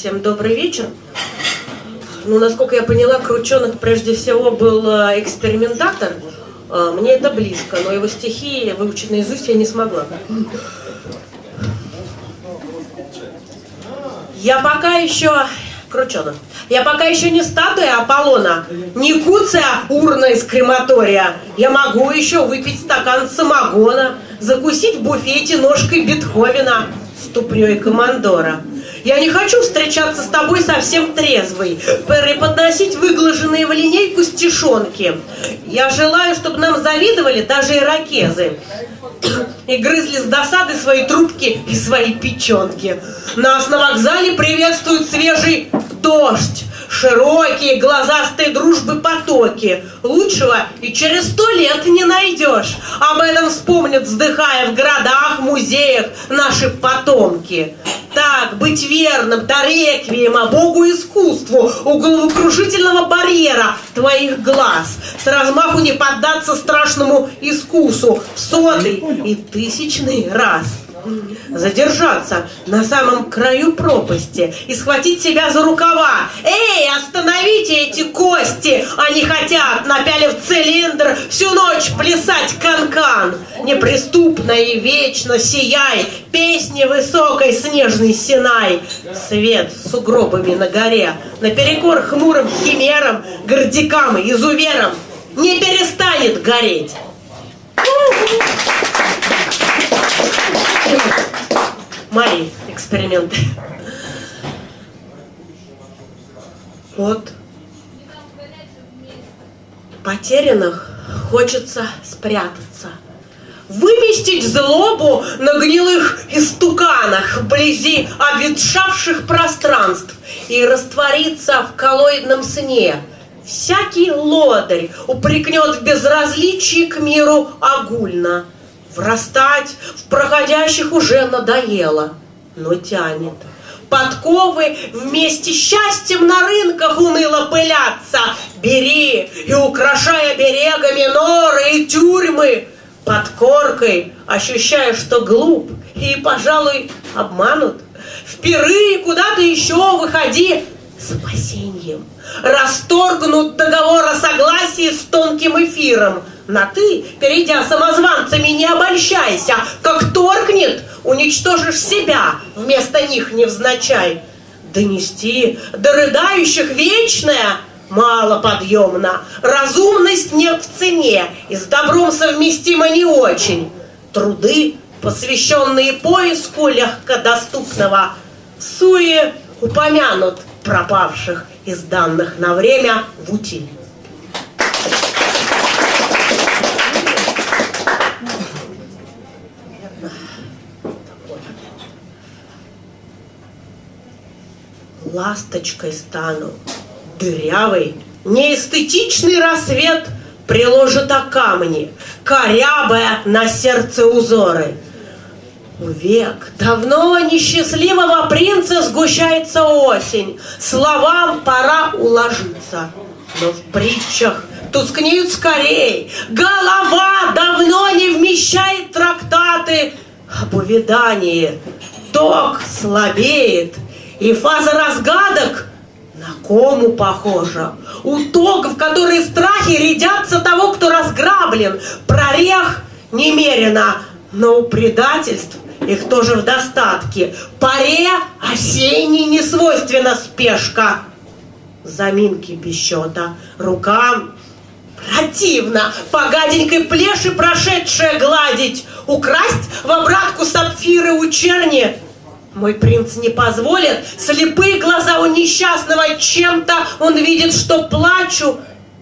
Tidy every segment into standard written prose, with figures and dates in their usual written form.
Всем добрый вечер. Ну, насколько я поняла, Крученых прежде всего был экспериментатор. Мне это близко, но его стихи выучить наизусть я не смогла. Я пока еще не статуя Аполлона, не куция урна из крематория. Я могу еще выпить стакан самогона, закусить в буфете ножкой Бетховена, ступней командора. Я не хочу встречаться с тобой совсем трезвой, преподносить выглаженные в линейку стишонки. Я желаю, чтобы нам завидовали даже ирокезы и грызли с досады свои трубки и свои печенки. Нас на вокзале приветствует свежий дождь, широкие глазастые дружбы потоки. Лучшего и через 100 лет не найдешь. Об этом вспомнят, вздыхая в городах, музеях наши потомки. Так, быть верным до реквиема Богу искусству у головокружительного барьера твоих глаз, с размаху не поддаться страшному искусу в 100-й и 1000-й раз. Задержаться на самом краю пропасти и схватить себя за рукава. Эй, остановите эти кости! Они хотят, напялив цилиндр, всю ночь плясать канкан. Неприступно и вечно сияй, песни высокой снежный Синай. Свет с сугробами на горе, наперекор хмурым химерам, гордякам и изуверам не перестанет гореть. Мои эксперименты. Вот. Потерянных хочется спрятаться, выместить злобу на гнилых истуканах вблизи обветшавших пространств и раствориться в коллоидном сне. Всякий лодырь упрекнет в безразличии к миру огульно. Врастать в проходящих уже надоело, но тянет. Подковы вместе с счастьем на рынках уныло пылятся. Бери и украшай оберегами норы и тюрьмы. Под коркой ощущая, что глуп и, пожалуй, обманут. В пиры куда-то еще выходи спасением. Расторгнут договор о согласии с тонким эфиром. На «ты», перейдя самозванцами, не обольщайся. Как торкнет, уничтожишь себя, вместо них невзначай. Донести до рыдающих вечное малоподъемно. Разумность нет в цене, и с добром совместимо не очень. Труды, посвященные поиску легкодоступного, в суе упомянут пропавших из данных на время в утиль. Ласточкой стану, дырявый, неэстетичный рассвет приложит о камни, корябая на сердце узоры. У век давно несчастливого принца сгущается осень, словам пора уложиться, но в притчах тускнеют скорей. Голова давно не вмещает трактаты об увядании, ток слабеет, и фаза разгадок на кому похожа. Уток, в которой страхи рядятся того, кто разграблен. Прорех немерено, но у предательств их тоже в достатке. Паре осенней не свойственна спешка. Заминки без счета, рукам противно по гаденькой плеши прошедшее гладить. Украсть в обратку сапфиры у черни мой принц не позволит. Слепые глаза у несчастного, чем-то он видит, что плачу.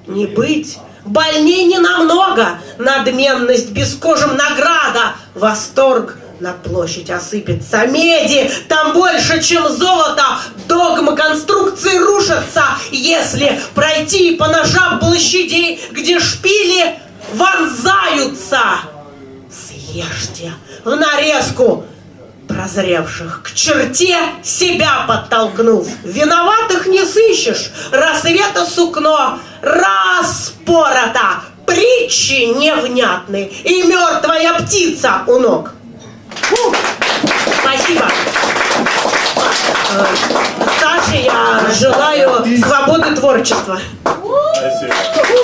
Не быть больней не намного. Надменность бескожим награда. Восторг на площадь осыпется. Меди там больше, чем золото. Догмы конструкции рушатся, если пройти по ножам площадей, где шпили вонзаются. Съешьте в нарезку прозревших, к черте себя подтолкнув. Виноватых не сыщешь, рассвета сукно распорото, притчи невнятны и мертвая птица у ног. Спасибо. знаете, я желаю свободы творчества. Спасибо.